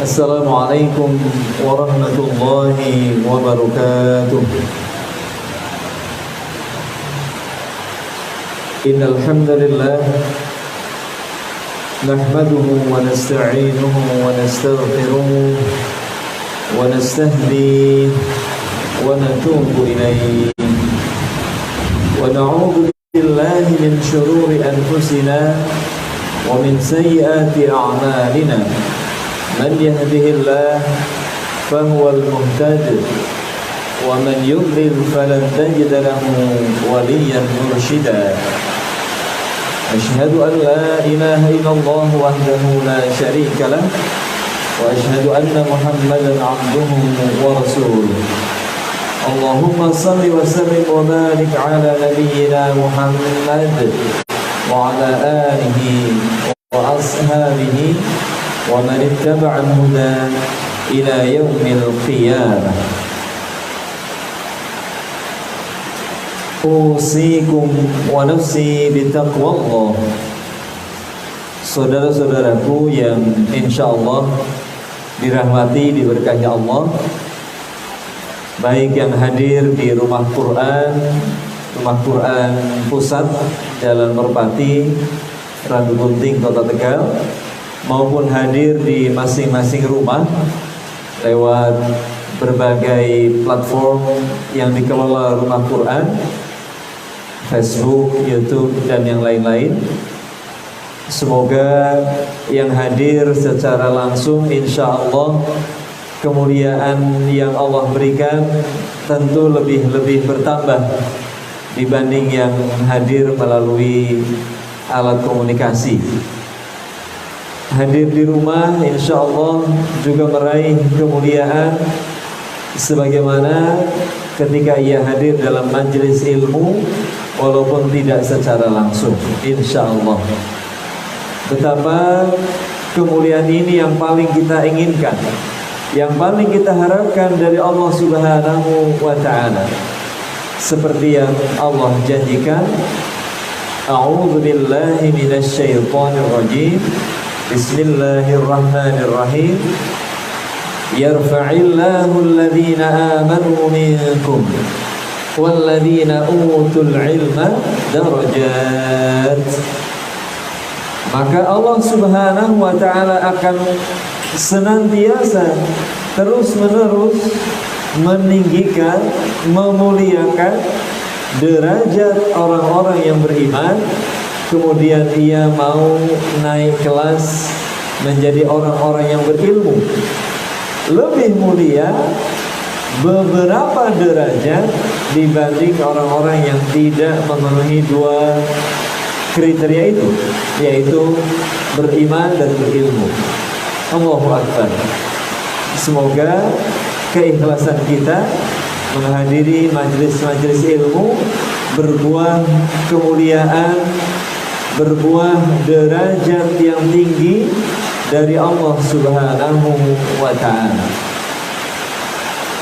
Assalamualaikum warahmatullahi wabarakatuh. Innal hamdalillah nahmaduhu wa nasta'inuhu wa nastaghfiruh wa nastahdihi wa natubu ilayhi wa na'udzu billahi min shururi anfusina wa min sayyiati a'malina. Man yahdihillah fahuwal muhtadi wa man yudlil falan tajida lahu waliyyan mursyida. Asyhadu an la ilaha illallah wahdahu la syarika lah wa asyhadu anna Muhammadan abduhu wa rasuluh. Allahumma salli wa sallim wa barik ala nabiyyina Muhammad wa ala alihi wa ashabihi wa man ittaba'a al-huda ila yaumil qiyamah. Usikum wa nafsi bitaqwallah. Saudara-saudaraku yang insyaallah dirahmati, diberkahi Allah, baik yang hadir di Rumah Quran Pusat Jalan Merpati, Randu Gunting, Kota Tegal, maupun hadir di masing-masing rumah lewat berbagai platform yang dikelola Rumah Quran, Facebook, YouTube, dan yang lain-lain. Semoga yang hadir secara langsung insya Allah kemuliaan yang Allah berikan tentu lebih bertambah dibanding yang hadir melalui alat komunikasi. Hadir di rumah insya Allah juga meraih kemuliaan sebagaimana ketika ia hadir dalam majelis ilmu walaupun tidak secara langsung, insya Allah. Betapa kemuliaan ini yang paling kita inginkan, yang paling kita harapkan dari Allah Subhanahu wa ta'ala. Seperti yang Allah janjikan, a'udzu billahi minasy syaithanir rajim. Bismillahirrahmanirrahim. Yarfa'illahu alladhina amanu minkum walladhina utul ilma darajat. Maka Allah Subhanahu wa ta'ala akan senantiasa terus-menerus meninggikan, memuliakan derajat orang-orang yang beriman. Kemudian ia mau naik kelas menjadi orang-orang yang berilmu, lebih mulia beberapa derajat dibanding orang-orang yang tidak memenuhi dua kriteria itu, yaitu beriman dan berilmu. Allahu Akbar. Semoga keikhlasan kita menghadiri majelis-majelis ilmu berbuah kemuliaan, berbuah derajat yang tinggi dari Allah Subhanahu wa ta'ala.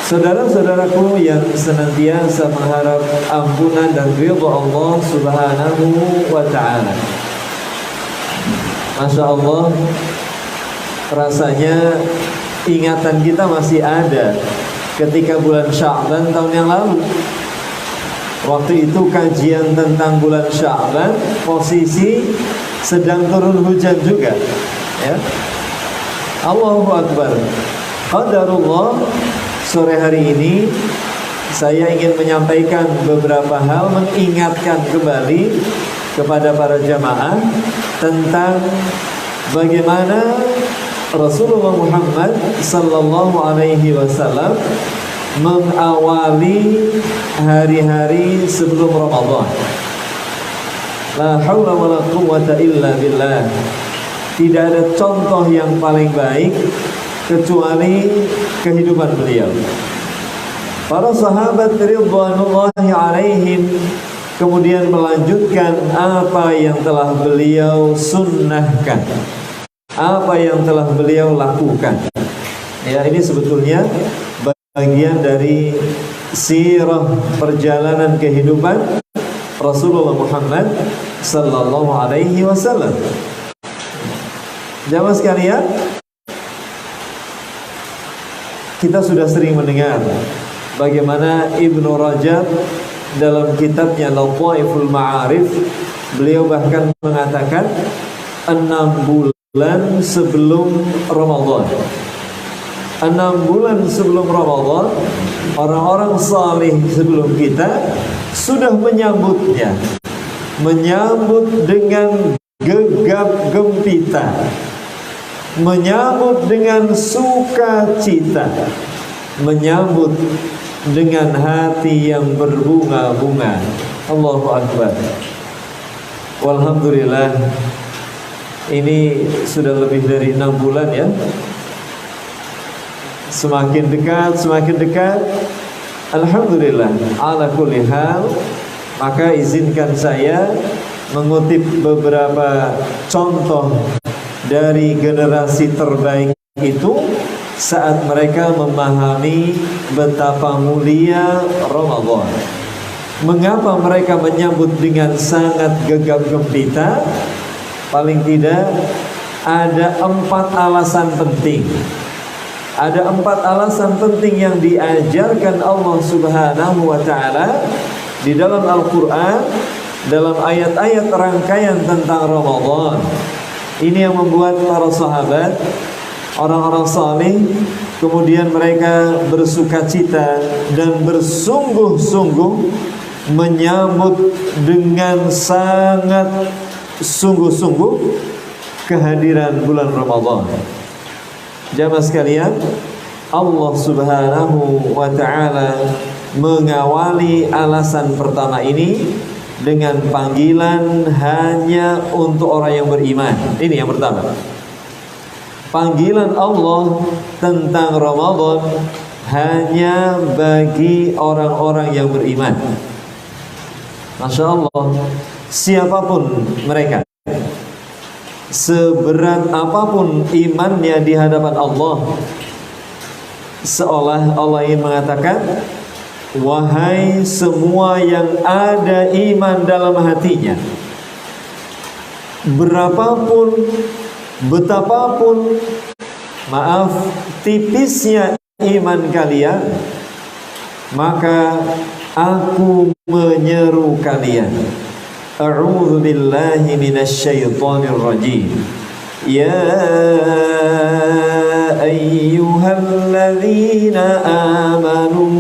Saudara-saudaraku yang senantiasa mengharap ampunan dan ridha Allah Subhanahu wa ta'ala, Masya Allah, rasanya ingatan kita masih ada ketika bulan Sya'ban tahun yang lalu. Waktu itu kajian tentang bulan Sya'ban, posisi sedang turun hujan juga, ya. Allahu Akbar. Qadarullah, sore hari ini saya ingin menyampaikan beberapa hal, mengingatkan kembali kepada para jamaah tentang bagaimana Rasulullah Muhammad sallallahu alaihi wasallam mengawali hari-hari sebelum Ramadan. La haula wala quwwata illa billah. Tidak ada contoh yang paling baik kecuali kehidupan beliau. Para sahabat ridwanullahi alaihim kemudian melanjutkan apa yang telah beliau sunnahkan, apa yang telah beliau lakukan. Ya, ini sebetulnya bagian dari sirah perjalanan kehidupan Rasulullah Muhammad sallallahu alaihi wasallam. Jamaah sekalian, Kita sudah sering mendengar bagaimana Ibnu Rajab dalam kitabnya Lataiful Ma'arif, beliau bahkan mengatakan 6 bulan sebelum Ramadan. 6 bulan sebelum Ramadan, orang-orang saleh sebelum kita sudah menyambutnya, menyambut dengan gegap gempita, menyambut dengan sukacita, menyambut dengan hati yang berbunga-bunga. Allahu Akbar. Walhamdulillah, ini sudah lebih dari 6 bulan ya. Semakin dekat, semakin dekat. Alhamdulillah, ala kulli hal. Maka izinkan saya mengutip beberapa contoh dari generasi terbaik itu saat mereka memahami betapa mulia Ramadan. Mengapa mereka menyambut dengan sangat gegap gempita? Paling tidak ada 4 alasan penting. Ada 4 alasan penting yang diajarkan Allah Subhanahu wa ta'ala di dalam Al-Quran, dalam ayat-ayat rangkaian tentang Ramadan. Ini yang membuat para sahabat, orang-orang saleh, kemudian mereka bersukacita dan bersungguh-sungguh menyambut dengan sangat sungguh-sungguh kehadiran bulan Ramadan. Jamaah sekalian, Allah Subhanahu wa ta'ala mengawali alasan pertama ini dengan panggilan hanya untuk orang yang beriman. Ini yang pertama. Panggilan Allah tentang Ramadan hanya bagi orang-orang yang beriman. Masya Allah, siapapun mereka, seberat apapun imannya di hadapan Allah, seolah Allah ingin mengatakan, wahai semua yang ada iman dalam hatinya, berapapun, betapapun, maaf, tipisnya iman kalian, maka aku menyeru kalian. A'udzu billahi minasyaitonir rajim. Ya ayyuhalladzina amanu.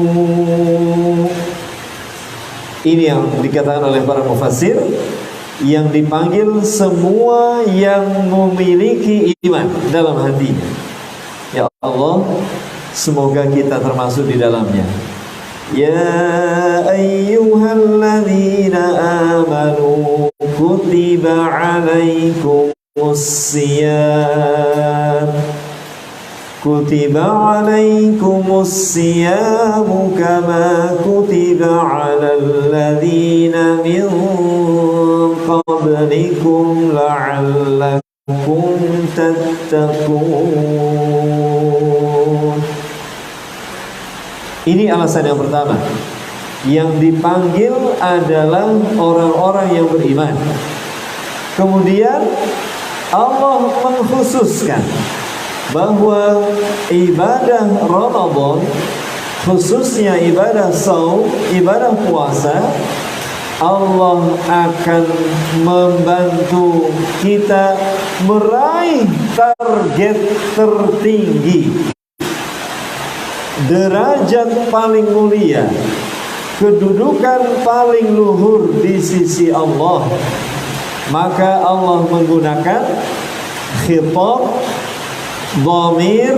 Ini yang dikatakan oleh para mufassir, yang dipanggil semua yang memiliki iman dalam hatinya. Ya Allah, semoga kita termasuk di dalamnya. Ya ayyuhalladzina amanu kutiba alaikumusiyam kama kutiba alal ladzina min qablikum la'allakum tattaqun. Ini alasan yang pertama. Yang dipanggil adalah orang-orang yang beriman. Kemudian Allah mengkhususkan bahwa ibadah Ramadan, khususnya ibadah saum, ibadah puasa, Allah akan membantu kita meraih target tertinggi, derajat paling mulia, kedudukan paling luhur di sisi Allah. Maka Allah menggunakan khitab dhamir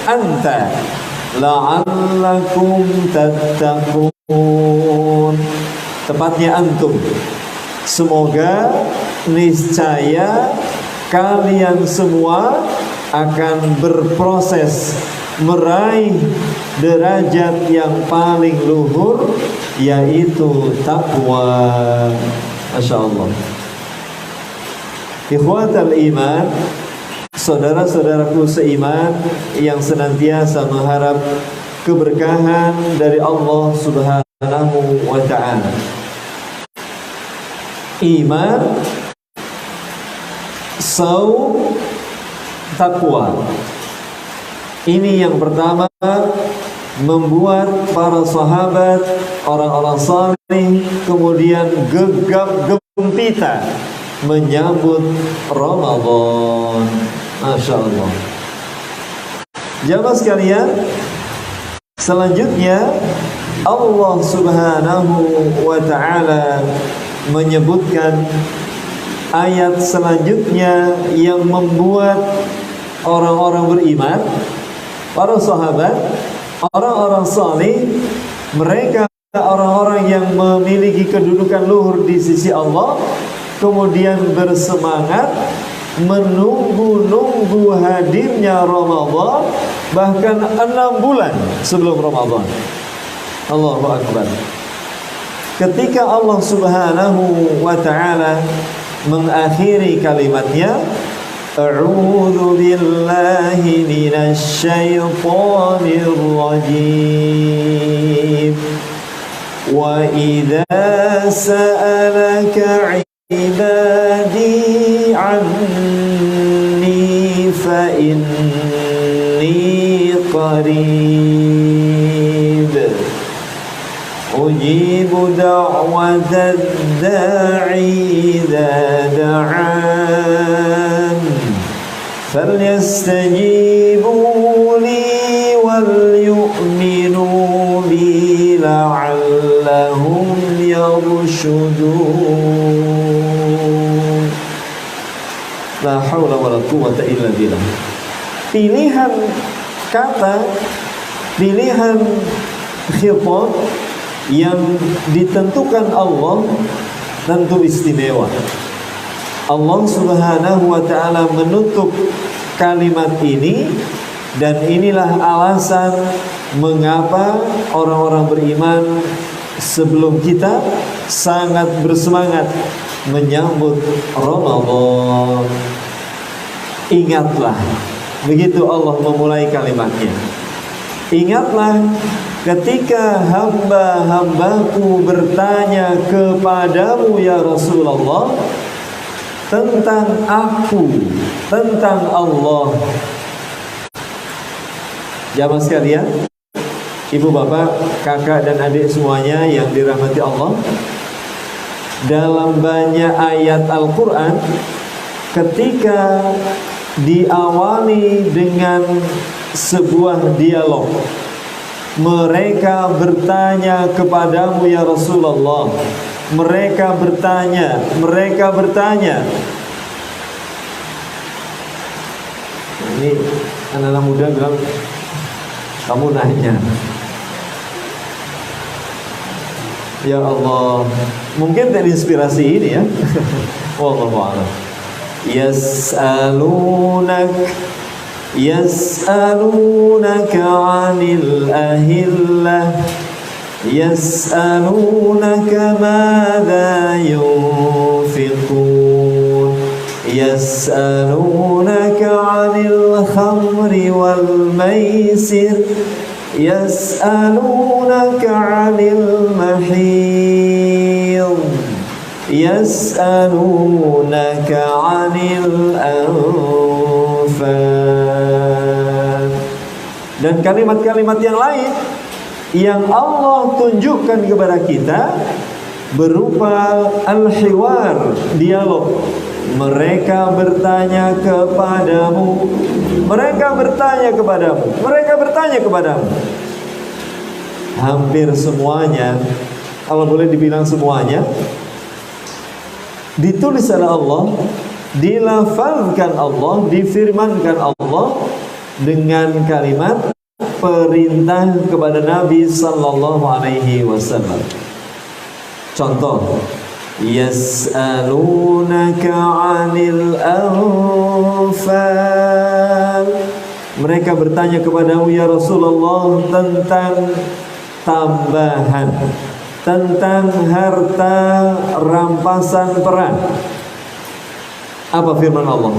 anta, la'allakum tattaqun, tepatnya antum. Semoga niscaya kalian semua akan berproses meraih derajat yang paling luhur, yaitu takwa. Masya Allah. Ikhwatal iman, saudara-saudaraku seiman yang senantiasa mengharap keberkahan dari Allah Subhanahu wa ta'ala. Iman, saum, takwa. Ini yang pertama, membuat para sahabat, orang-orang saleh kemudian gegap gempita menyambut Ramadan. Masya Allah. Jamaah sekalian, selanjutnya Allah Subhanahu wa ta'ala menyebutkan ayat selanjutnya yang membuat orang-orang beriman, para sahabat, orang-orang saleh, mereka orang-orang yang memiliki kedudukan luhur di sisi Allah, kemudian bersemangat menunggu-nunggu hadirnya Ramadan, bahkan 6 bulan sebelum Ramadan. Allahu Akbar. Ketika Allah Subhanahu wa ta'ala mengakhiri kalimatnya, A'udzu billahi minasy syaithanir rajim. Wa idza sa'alaka 'ibadi 'anni fa inni qarib. Ujibu da'watad da'i idza da'an. فليستجيبوا لي وليؤمنوا بي لعلهم يرشدون. La haula wala quwwata illa billah. Pilihan kata, pilihan khitab yang ditentukan Allah tentu istimewa. Allah Subhanahu wa ta'ala menutup kalimat ini, dan inilah alasan mengapa orang-orang beriman sebelum kita sangat bersemangat menyambut Ramadan. Ingatlah, begitu Allah memulai kalimatnya. Ingatlah ketika hamba-hambaku bertanya kepadamu ya Rasulullah tentang aku, tentang Allah. Jamaah sekalian, ibu bapak, kakak dan adik semuanya yang dirahmati Allah, dalam banyak ayat Al-Quran ketika diawali dengan sebuah dialog, mereka bertanya kepadamu ya Rasulullah. Mereka bertanya. Ini anak-anak muda bilang, kamu nanya. Ya Allah, mungkin terinspirasi ini ya. Wallahu a'lam. Yas'alunaka 'anil ahillah. Yas'alunaka madza yunfiqun. Yas'alunaka 'anil khamri wal maisir. Yas'alunaka 'anil mahid. Yas'alunaka 'anil anfal. Dan kalimat-kalimat yang lain yang Allah tunjukkan kepada kita berupa al-hiwar, dialog. Mereka bertanya kepadamu. Mereka bertanya kepadamu. Mereka bertanya kepadamu. Hampir semuanya, kalau boleh dibilang semuanya, ditulis oleh Allah, dilafalkan Allah, difirmankan Allah dengan kalimat perintah kepada Nabi sallallahu alaihi wasallam. Contoh, yas'alunaka 'anil anfal. Mereka bertanya kepadamu ya Rasulullah tentang tambahan, tentang harta rampasan perang. Apa firman Allah?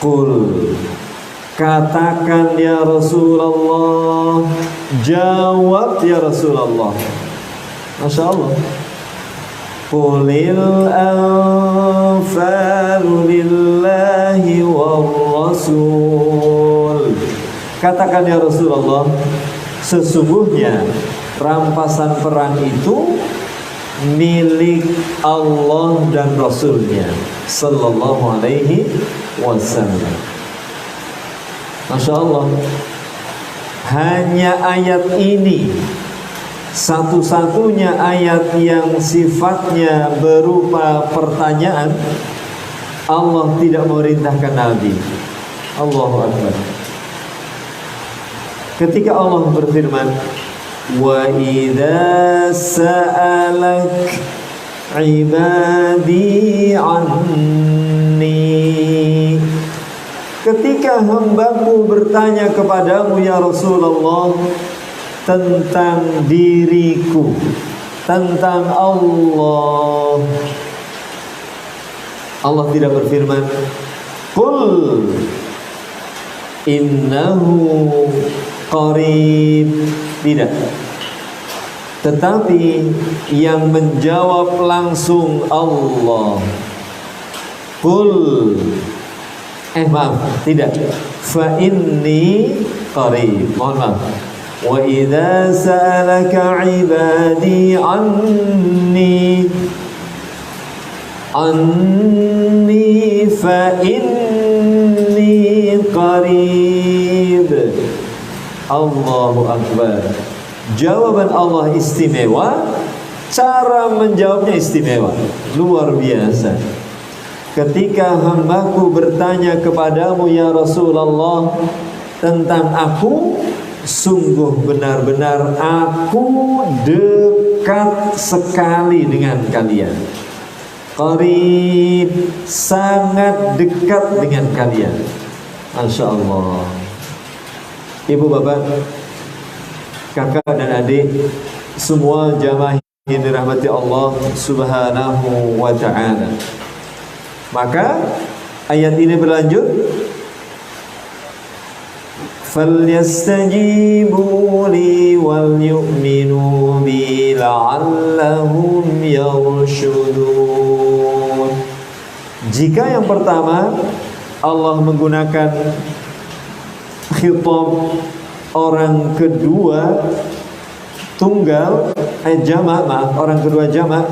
Qul, katakan ya Rasulullah, jawab ya Rasulullah. Masya Allah. Qulil anfalu lillahi war rasul Katakan ya Rasulullah, sesungguhnya rampasan perang itu milik Allah dan Rasulnya sallallahu alaihi wasallam. Masya Allah, hanya ayat ini, satu-satunya ayat yang sifatnya berupa pertanyaan, Allah tidak memerintahkan Nabi. Allahu Akbar. Ketika Allah berfirman, wa idza sa'alak ibadi anni, ketika hambaku bertanya kepadamu ya Rasulullah tentang diriku, tentang Allah, Allah tidak berfirman qul innahu qarib, tidak. Tetapi yang menjawab langsung Allah. Qul, maaf, tidak. Fa inni qarib. Mohon maaf. Wa idza sa'alaka 'ibadi anni fa inni qarib. Allahu Akbar. Jawaban Allah istimewa, cara menjawabnya istimewa, luar biasa. Ketika hambaku bertanya kepadamu ya Rasulullah tentang aku, sungguh benar-benar aku dekat sekali dengan kalian. Qarib, sangat dekat dengan kalian. Masya Allah. Ibu bapak, kakak dan adik, semua jamaah yang dirahmati Allah subhanahu wa ta'ala. Maka ayat ini berlanjut, falyastajibu li wal yu'minu bi la'allahum yarshudun. Jika yang pertama Allah menggunakan khitab orang kedua tunggal, orang kedua jamak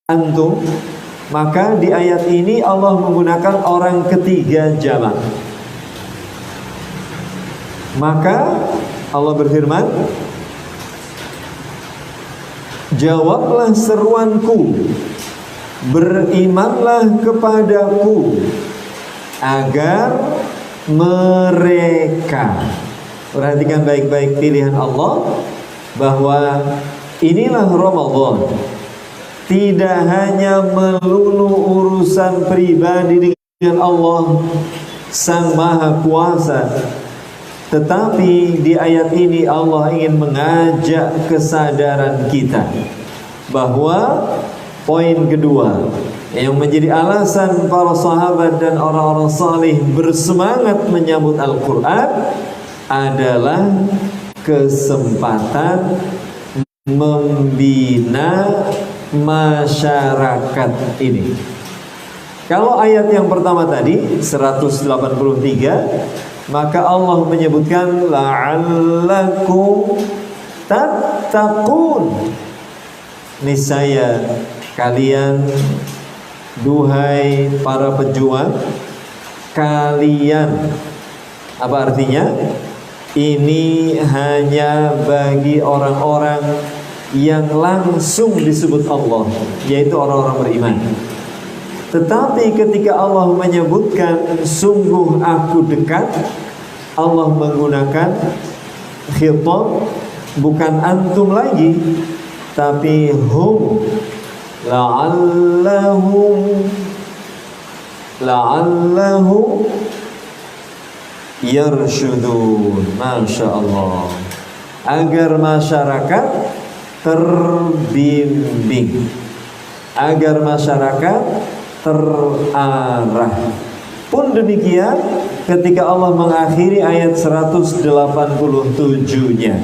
antum, maka di ayat ini Allah menggunakan orang ketiga jamak. Maka Allah berfirman, jawablah seruanku, berimanlah kepadaku, agar mereka, perhatikan baik-baik pilihan Allah, bahwa inilah Ramadan tidak hanya melulu urusan pribadi dengan Allah Sang Maha Kuasa, tetapi di ayat ini Allah ingin mengajak kesadaran kita bahwa poin kedua yang menjadi alasan para sahabat dan orang-orang salih bersemangat menyambut Al-Quran adalah kesempatan membina masyarakat ini. Kalau ayat yang pertama tadi 183, maka Allah menyebutkan la'allakum tattaqun, niscaya kalian, duhai para pejuang, kalian, apa artinya? Ini hanya bagi orang-orang yang langsung disebut Allah, yaitu orang-orang beriman. Tetapi ketika Allah menyebutkan sungguh aku dekat, Allah menggunakan khitab, bukan antum lagi, tapi hum, la'allahum yarshudun. Masya Allah, agar masyarakat terbimbing, agar masyarakat terarah. Pun demikian ketika Allah mengakhiri ayat 187-nya,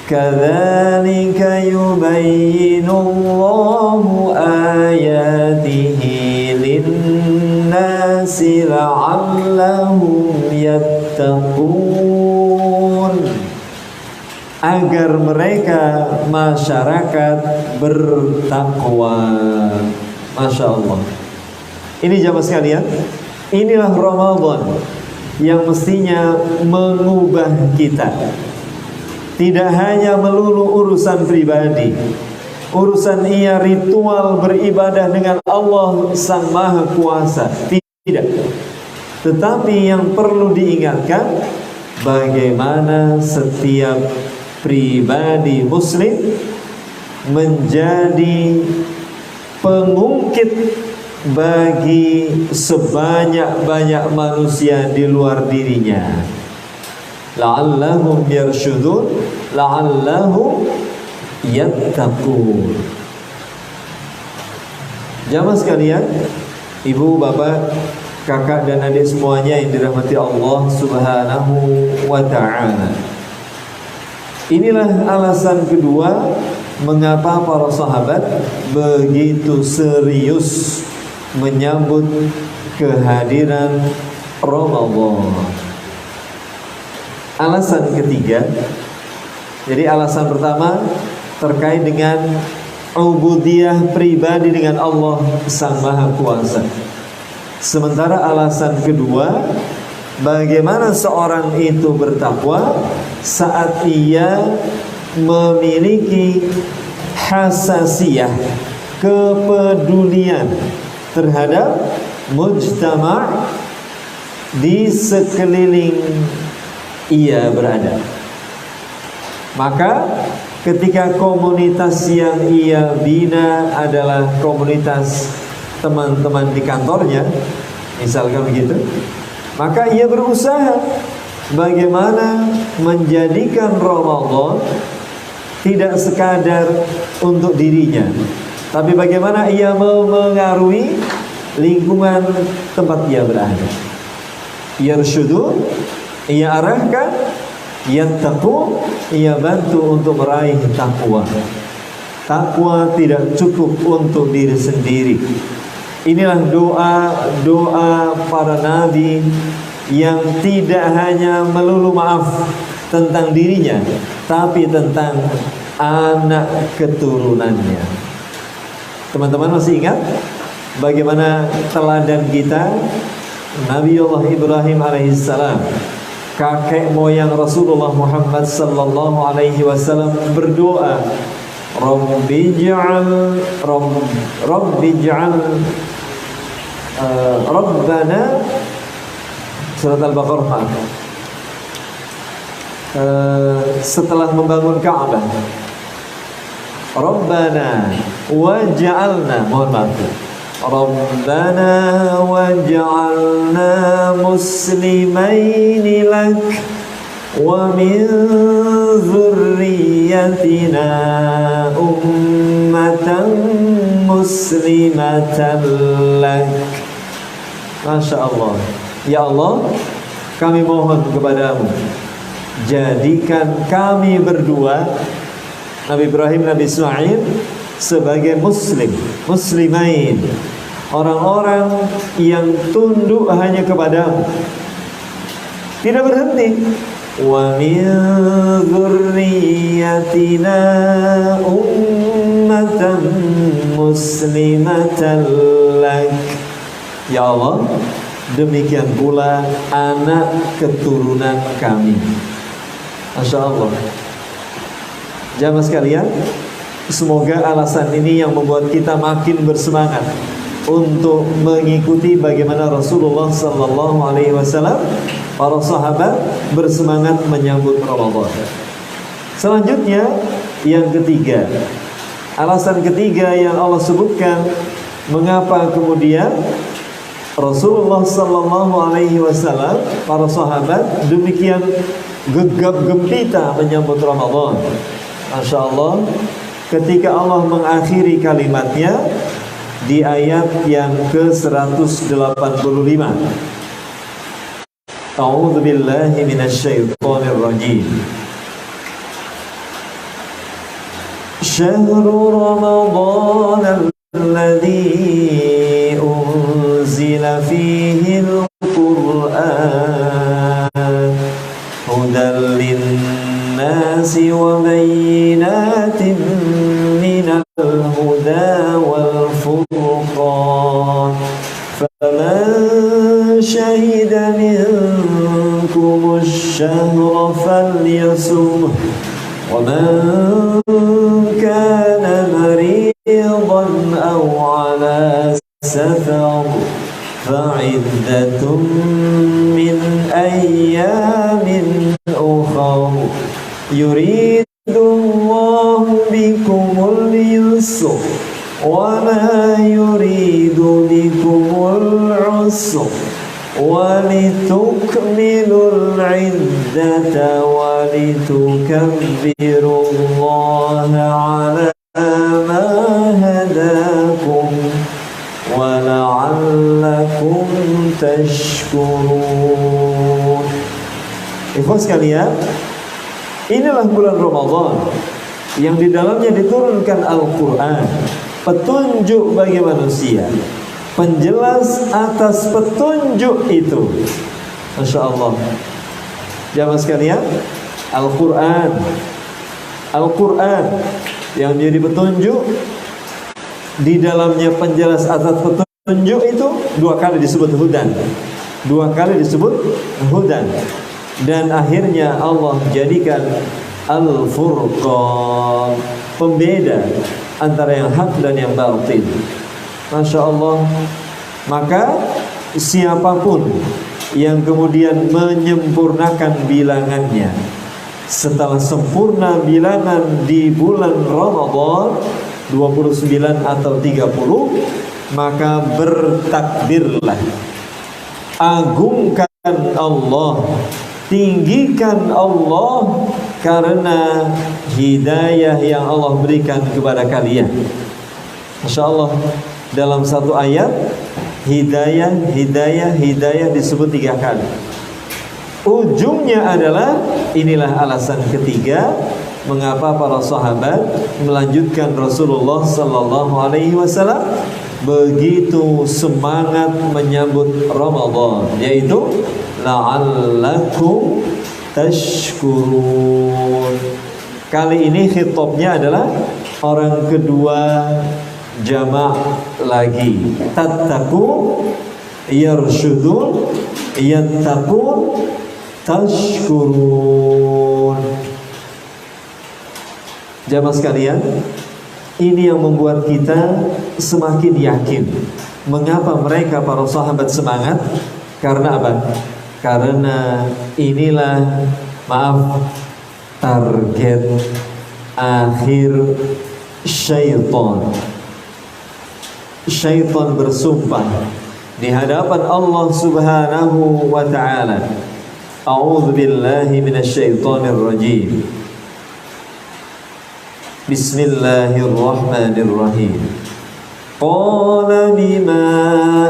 kadzalika yubayyinullahu ayatihi linnasi la'allahum yattaqun, agar mereka masyarakat bertakwa. Masya Allah. Ini jamaah sekalian, inilah Ramadan yang mestinya mengubah kita. Tidak hanya melulu urusan pribadi, urusan ia ritual beribadah dengan Allah Sang Maha Kuasa. Tidak. Tetapi yang perlu diingatkan, bagaimana setiap pribadi muslim menjadi pengungkit bagi sebanyak-banyak manusia di luar dirinya. La'allahum yarshudun, la'allahum yattaqun. Jamaah sekalian, ibu, bapak, kakak dan adik semuanya yang dirahmati Allah Subhanahu wa ta'ala. Inilah alasan kedua mengapa para sahabat begitu serius menyambut kehadiran Ramadan. Alasan ketiga, jadi alasan pertama terkait dengan ubudiyah pribadi dengan Allah Sang Maha Kuasa. Sementara alasan kedua, bagaimana seorang itu bertakwa saat ia memiliki hasasiyah, kepedulian terhadap mujtama' di sekeliling ia berada. Maka ketika komunitas yang ia bina adalah komunitas teman-teman di kantornya, misalkan begitu, maka ia berusaha bagaimana menjadikan Ramadan tidak sekadar untuk dirinya, tapi bagaimana ia memengaruhi lingkungan tempat ia berada. Yarshudu, ia arahkan, yattaqu, ia bantu untuk meraih takwa. Takwa tidak cukup untuk diri sendiri. Inilah doa para nabi yang tidak hanya melulu maaf tentang dirinya, tapi tentang anak keturunannya. Teman-teman masih ingat bagaimana teladan kita Nabiullah Ibrahim alaihissalam, kakek moyang Rasulullah Muhammad sallallahu alaihi wasallam, berdoa, Rabbana, surat Al-Baqarah, setelah membangun Ka'bah, Rabbana waj'alna, mohon maaf, Rabbana waj'alna muslimaini lak wa min dzurriyyatina ummatan muslimatan lak. Masya Allah. Ya Allah, kami mohon kepadamu, jadikan kami berdua, Nabi Ibrahim, Nabi Ismail, sebagai muslimain, orang-orang yang tunduk hanya kepadamu, tidak berhenti. Wa min dzurriyyatina ummatan muslimatan lak. Ya Allah, demikian pula anak keturunan kami. Masya Allah. Jamaah sekalian, semoga alasan ini yang membuat kita makin bersemangat untuk mengikuti bagaimana Rasulullah sallallahu alaihi wasallam, para sahabat bersemangat menyambut Ramadan. Selanjutnya, yang ketiga, alasan ketiga yang Allah sebutkan mengapa kemudian Rasulullah sallallahu alaihi wasallam, para sahabat demikian gegap gempita menyambut Ramadan. Masya Allah, ketika Allah mengakhiri kalimatnya di ayat yang ke-185. A'udzu billahi minasyaitonir rajim. Syahrul Ramadan alladzi unzila fihi al-Qur'an للناس وبينات من الهدى والفرقان فمن شهد منكم الشهر فليصمه ومن كان مريضا أو على سفر فعدة من أيام أخر يريد الله بكم اليسر ولا يريد بكم العسر ولتكملوا العدة ولتكبروا الله على ما هداكم ولعلكم تشكرون. Ikhwas sekalian, inilah bulan Ramadan yang di dalamnya diturunkan Al-Quran, petunjuk bagi manusia, penjelas atas petunjuk itu. Masya Allah. Jamaah sekalian, Al-Quran yang menjadi petunjuk, di dalamnya penjelas atas petunjuk itu dua kali disebut hudan, dan akhirnya Allah jadikan Al-Furqan, pembeda antara yang hak dan yang batil. Masya Allah. Maka siapapun yang kemudian menyempurnakan bilangannya setelah sempurna bilangan di bulan Ramadan 29 atau 30, maka bertakbirlah, agungkan Allah, tinggikan Allah karena hidayah yang Allah berikan kepada kalian. Masya Allah, dalam satu ayat hidayah disebut 3 kali. Ujungnya adalah, inilah alasan ketiga mengapa para sahabat melanjutkan Rasulullah sallallahu alaihi wasallam begitu semangat menyambut Ramadan, yaitu la'allakum tashkurun. Kali ini khitabnya adalah orang kedua jamak lagi. Tattaqun yarshudun yattaqun tashkurun. Jamaah sekalian, ini yang membuat kita semakin yakin. Mengapa mereka para sahabat semangat? Karena apa? Karena inilah, target akhir syaitan. Syaitan bersumpah di hadapan Allah Subhanahu wa ta'ala. A'udzu billahi minasyaitonir rajim. Bismillahirrahmanirrahim. Qala bima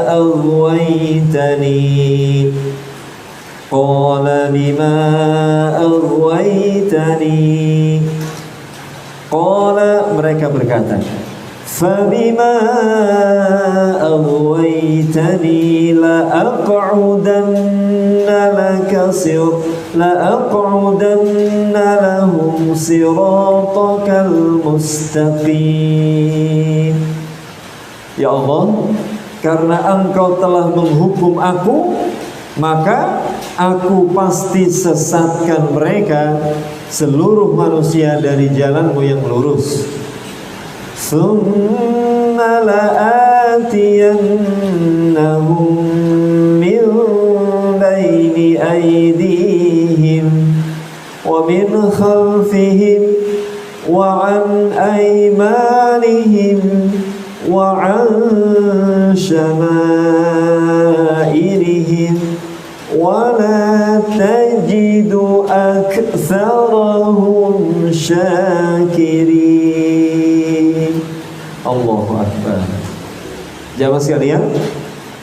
aghwaytani Qala, mereka berkata, Fabima aghwaytani la'aq'udanna lahum siratakal mustaqim. Ya Allah, karena Engkau telah menghukum aku, maka aku pasti sesatkan mereka, seluruh manusia, dari jalanmu yang lurus. Thumma la'atiyannahum min bayni aydihim wa min khalfihim wa an aymanihim wa an syama'ilihim wa la tajidu aktsarahum syakirin. Allahu Akbar. Jamaah sekalian,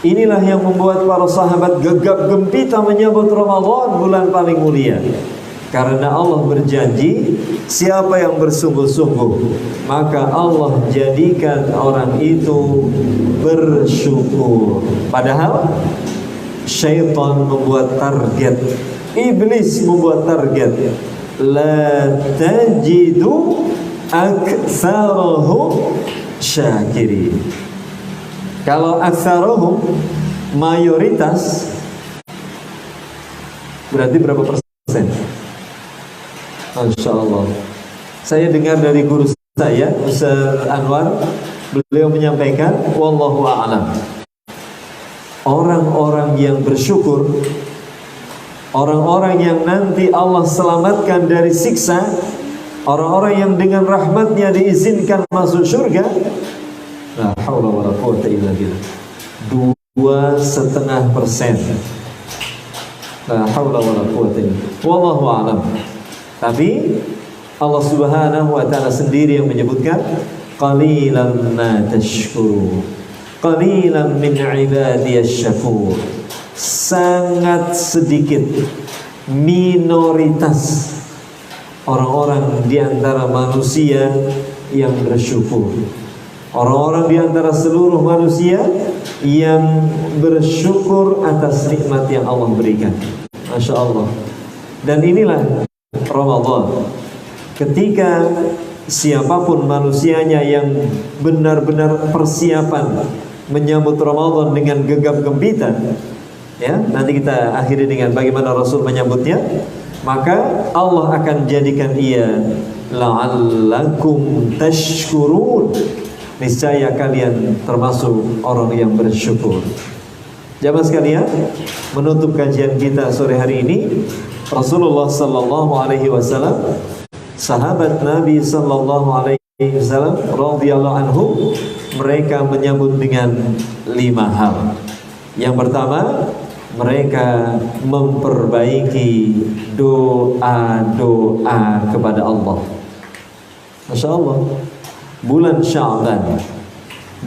inilah yang membuat para sahabat gegap gempita menyambut Ramadan, bulan paling mulia. Karena Allah berjanji, siapa yang bersungguh-sungguh, maka Allah jadikan orang itu bersyukur. Padahal syaitan membuat target, iblis membuat target, la tajidu aktsarahum syakirin. Kalau aktsarahum mayoritas berarti berapa persen? Masya Allah. Saya dengar dari guru saya Ustaz Anwar, beliau menyampaikan wallahu a'lam, orang-orang yang bersyukur, orang-orang yang nanti Allah selamatkan dari siksa, orang-orang yang dengan rahmatnya diizinkan masuk surga, la haula wala quwwata illa billah, 2,5%. La haula wala quwwata illa billah. Wallahu a'lam. Tapi Allah Subhanahu wa taala sendiri yang menyebutkan qalilan ma tashkurun, qalilan min ibadiyasy syakur. Sangat sedikit, minoritas orang-orang di antara manusia yang bersyukur. Orang-orang di antara seluruh manusia yang bersyukur atas nikmat yang Allah berikan. Masya Allah. Dan inilah Ramadan, ketika siapapun manusianya yang benar-benar persiapan menyambut Ramadan dengan gegap gempita, ya, nanti kita akhiri dengan bagaimana Rasul menyambutnya, maka Allah akan jadikan ia la'allakum tashkurun, niscaya kalian termasuk orang yang bersyukur. Jamaah sekalian, menutup kajian kita sore hari ini, Rasulullah sallallahu alaihi wasallam, sahabat Nabi sallallahu alaihi wasallam radhiyallahu anhu, mereka menyambut dengan 5 hal. Yang pertama, mereka memperbaiki doa-doa kepada Allah. Masya Allah. Bulan Sya'ban,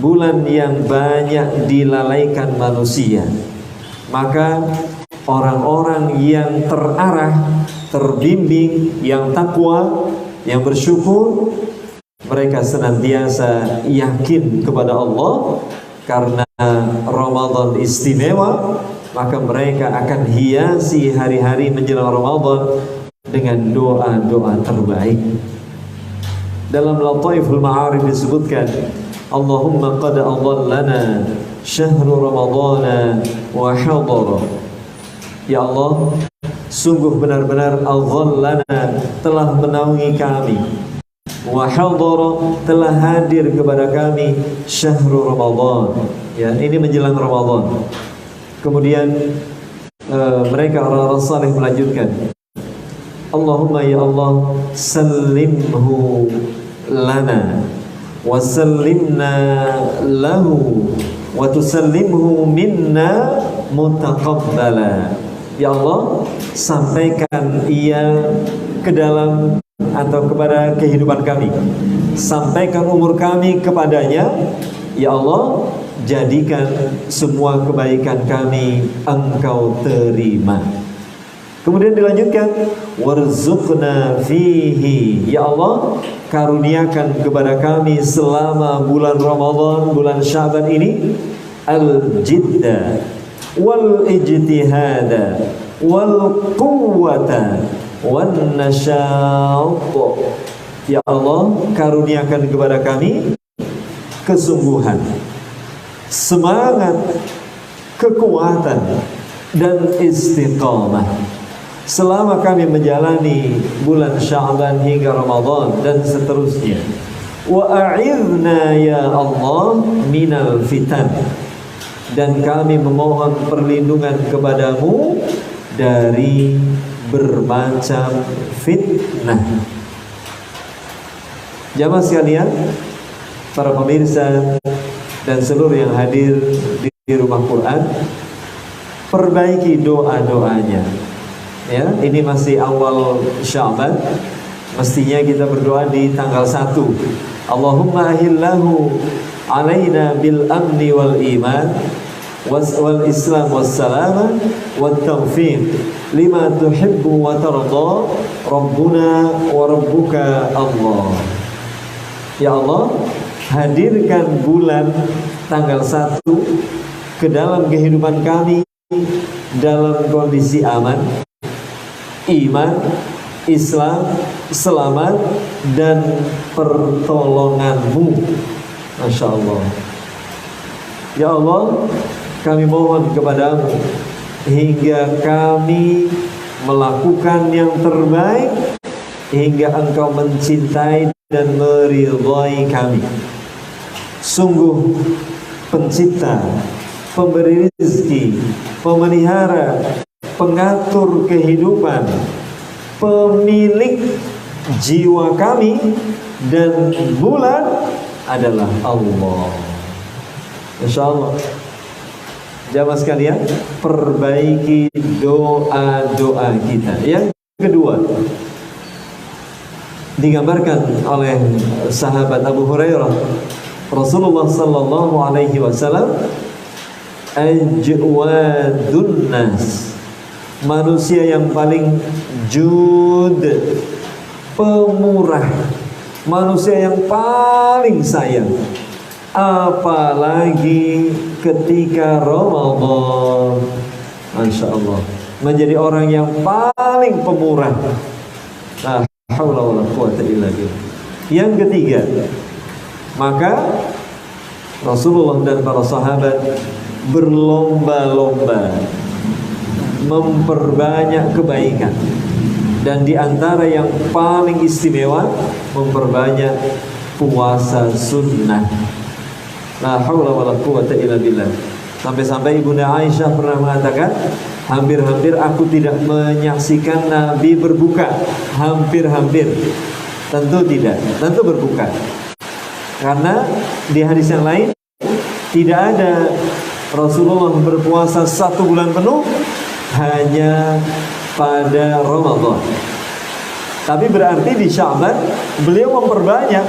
bulan yang banyak dilalaikan manusia, maka orang-orang yang terarah, terbimbing, yang takwa, yang bersyukur, mereka senantiasa yakin kepada Allah. Karena Ramadan istimewa, maka mereka akan hiasi hari-hari menjelang Ramadan dengan doa-doa terbaik. Dalam Lataiful Ma'arif disebutkan, Allahumma qad adallana syahru ramadana wa hadara. Ya Allah, sungguh benar-benar adallana, telah menaungi kami, wa hadara, telah hadir kepada kami syahrul Ramadan. Ya, ini menjelang Ramadan. Kemudian mereka orang-orang saleh melanjutkan, Allahumma ya Allah, sallimhu lana wa sallimna lahu wa tusallimhu minna mutaqabbala. Ya Allah, sampaikan ia ke dalam atau kepada kehidupan kami, sampaikan umur kami kepadanya. Ya Allah, jadikan semua kebaikan kami Engkau terima. Kemudian dilanjutkan, warzuqna fihi. Ya Allah, karuniakan kepada kami selama bulan Ramadan, bulan Sya'ban ini, al-jidda wal ijtihada wal quwwata wan nasyat. Ya Allah, karuniakan kepada kami kesungguhan, semangat, kekuatan, dan istiqamah selama kami menjalani bulan Sya'ban hingga Ramadan dan seterusnya. Wa a'idna ya Allah minal fitan, dan kami memohon perlindungan kepadamu dari bermacam fitnah. Jamaah sekalian, para pemirsa dan seluruh yang hadir di rumah Quran, perbaiki doa-doanya. Ya, ini masih awal Sya'ban, mestinya kita berdoa di tanggal 1. Allahumma ahillahu alaina bil amni wal iman wal islam was salama wat tawfiq lima tuhibbu wa tarda rabbuna wa rabbuka Allah. Ya Allah, hadirkan bulan tanggal 1 ke dalam kehidupan kami dalam kondisi aman, iman, Islam, selamat, dan pertolongan-Mu. Masya Allah. Ya Allah, kami mohon kepadamu hingga kami melakukan yang terbaik, hingga Engkau mencintai dan meridhai kami. Sungguh pencipta, pemberi rezeki, pemelihara, pengatur kehidupan, pemilik jiwa kami dan bulan adalah Allah. Insya Allah. Jamaah sekalian, perbaiki doa-doa kita. Yang kedua, digambarkan oleh sahabat Abu Hurairah, Rasulullah sallallahu alaihi wasallam, ajwadun nas, manusia yang paling jud, pemurah, manusia yang paling sayang, apalagi ketika Ramadan. Masya Allah, menjadi orang yang paling pemurah. La haula wala quwwata illa billah. Yang ketiga, maka Rasulullah dan para sahabat berlomba-lomba memperbanyak kebaikan, dan di antara yang paling istimewa memperbanyak puasa sunnah. La haula wala quwwata illa billah. Sampai-sampai Ibunda Aisyah pernah mengatakan, hampir-hampir aku tidak menyaksikan Nabi berbuka. Hampir-hampir. Tentu tidak, tentu berbuka. Karena di hadis yang lain tidak ada Rasulullah berpuasa 1 bulan penuh hanya pada Ramadan. Tapi berarti di Sya'ban beliau memperbanyak.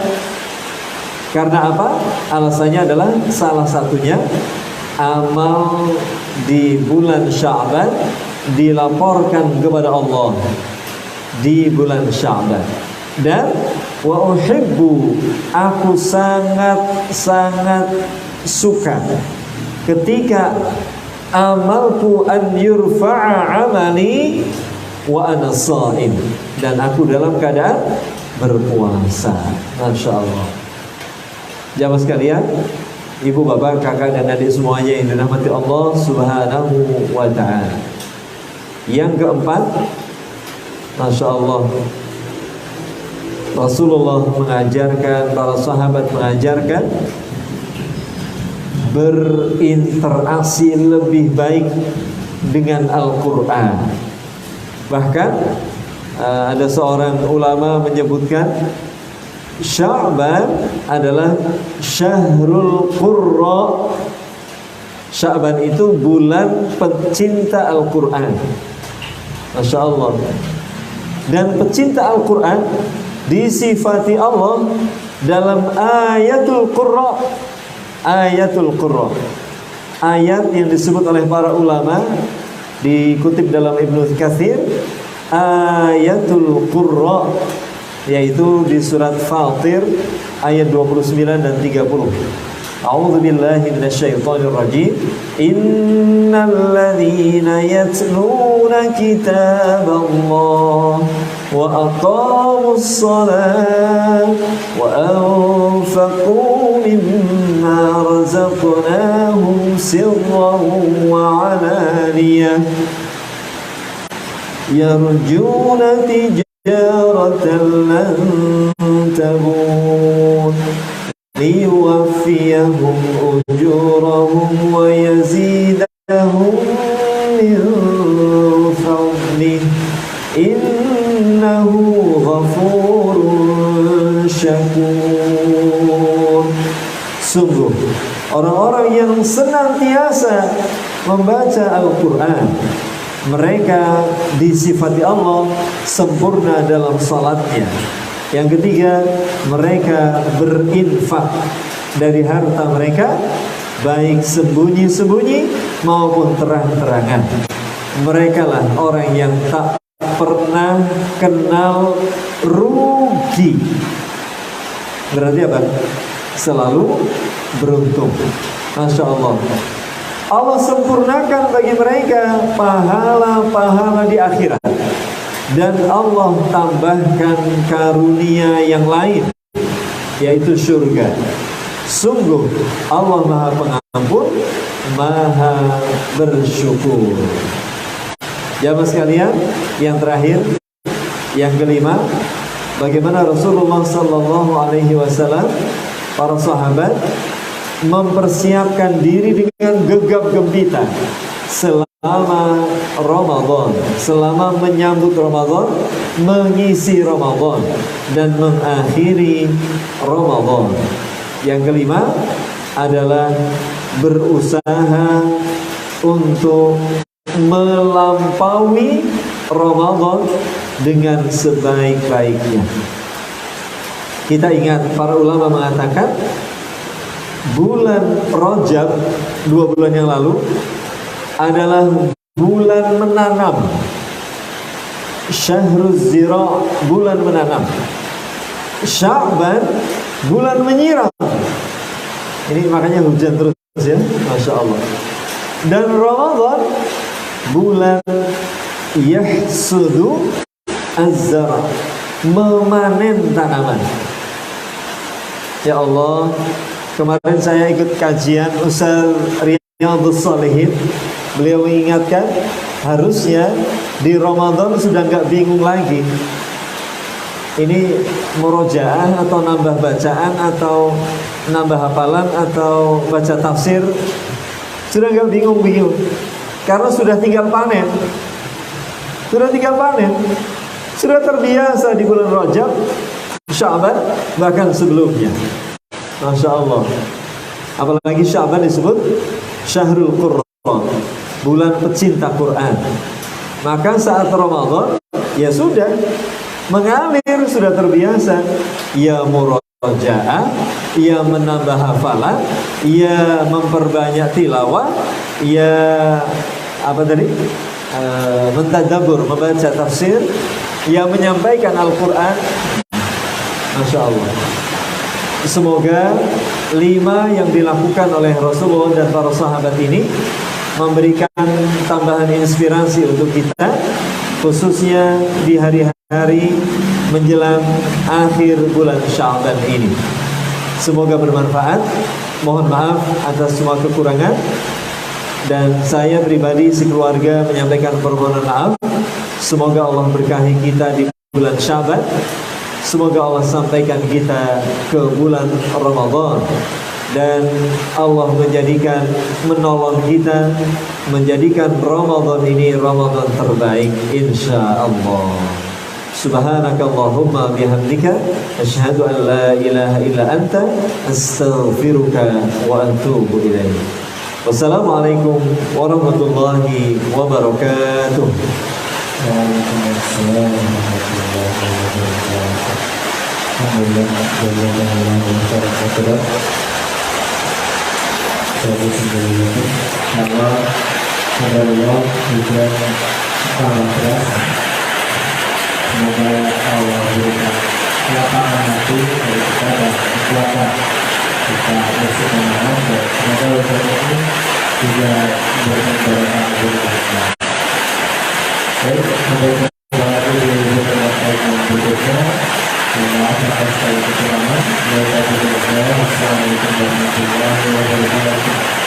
Karena apa? Alasannya adalah salah satunya amal di bulan Sya'ban dilaporkan kepada Allah di bulan Sya'ban. Dan wa uhibbu, aku sangat suka ketika amalku an yurfa'a amali wa ana sha'im, dan aku dalam keadaan berpuasa. Masya Allah. Jamaah sekalian, ibu, bapak, kakak, dan adik semuanya yang dirahmati Allah Subhanahu wa ta'ala. Yang keempat, Masya Allah, Rasulullah mengajarkan, para sahabat mengajarkan berinteraksi lebih baik dengan Al-Quran. Bahkan ada seorang ulama menyebutkan Sya'ban adalah Syahrul Qurra. Sya'ban itu bulan pecinta Al-Quran. Masya Allah. Dan pecinta Al-Quran disifati Allah dalam ayatul Qurra. Ayatul Qurra, ayat yang disebut oleh para ulama, dikutip dalam Ibnu Katsir, ayatul Qurra, yaitu di surat Fatir ayat 29 dan 30. A'udzu billahi minasyaitonir rajim. Innal ladzina yatluna kitaballah wa aqamus shalah wa anfaqu mimma razaqnahum sirran wa 'alaniyah yarjuna tijaratan lan tabur liyuwaffiyahum ujurahum wa yazidahum min fadlih innahu ghafurun syakur. Sungguh orang-orang yang senantiasa membaca Al-Quran, mereka disifati Allah sempurna dalam salatnya. Yang ketiga, mereka berinfak dari harta mereka, baik sembunyi-sembunyi maupun terang-terangan. Mereka lah orang yang tak pernah kenal rugi. Berarti apa? Selalu beruntung. Masya Allah. Allah sempurnakan bagi mereka pahala-pahala di akhirat. dan Allah tambahkan karunia yang lain, yaitu surga. Sungguh Allah Maha Pengampun, Maha Bersyukur. Jamaah sekalian, yang terakhir, yang kelima, bagaimana Rasulullah Sallallahu Alaihi Wasallam, para sahabat mempersiapkan diri dengan gegap gempita selama Ramadan, selama menyambut Ramadan, mengisi Ramadan, dan mengakhiri Ramadan. Yang kelima adalah berusaha untuk melampaui Ramadan dengan sebaik-baiknya. Kita ingat, para ulama mengatakan bulan Rajab 2 bulan yang lalu adalah bulan menanam. Syahruz Zira, bulan menanam. Sya'ban, bulan menyiram. Ini makanya hujan terus ya, Masya Allah. Dan Ramadan, bulan yahsudu az-zara, memanen tanaman. Ya Allah, kemarin saya ikut kajian Ustaz Riyadhus Shalihin. Beliau mengingatkan, harusnya di Ramadan sudah nggak bingung lagi. Ini murojaah atau nambah bacaan atau nambah hafalan atau baca tafsir, sudah nggak bingung-bingung karena sudah tinggal panen. Sudah terbiasa di bulan Rajab, Sya'ban, bahkan sebelumnya. Masya Allah. Apalagi Sya'ban disebut Syahrul Qur'an, bulan pecinta Quran. Maka saat Ramadan, ya sudah mengalir, sudah terbiasa. Ya murojaah, ya menambah hafalan, ya memperbanyak tilawah, ya apa tadi? Mentadabbur, membaca tafsir, ya menyampaikan Al-Quran. Masya Allah. Semoga 5 yang dilakukan oleh Rasulullah dan para sahabat ini memberikan tambahan inspirasi untuk kita, khususnya di hari-hari menjelang akhir bulan Sya'ban ini. Semoga bermanfaat. Mohon maaf atas semua kekurangan, dan saya pribadi sekeluarga menyampaikan permohonan maaf. Semoga Allah berkahi kita di bulan Sya'ban. Semoga Allah sampaikan kita ke bulan Ramadan, dan Allah menolong kita menjadikan Ramadan ini Ramadan terbaik insyaallah. Subhanakallahumma bihamdika asyhadu an la ilaha illa anta astaghfiruka wa atubu ilaik. Wassalamualaikum warahmatullahi wabarakatuh. Waalaikumsalam warahmatullahi wabarakatuh. Alhamdulillah, Allah juga sangat keras. Semoga Allah berikan lapangan hati dari kita dan kekuatan kita bersama, dan semoga usaha ini juga bermanfaat bagi kita. Baik, sampai jumpa lagi di video yang berikutnya. Terima kasih atas kekurangan. Assalamualaikum warahmatullahi wabarakatuh.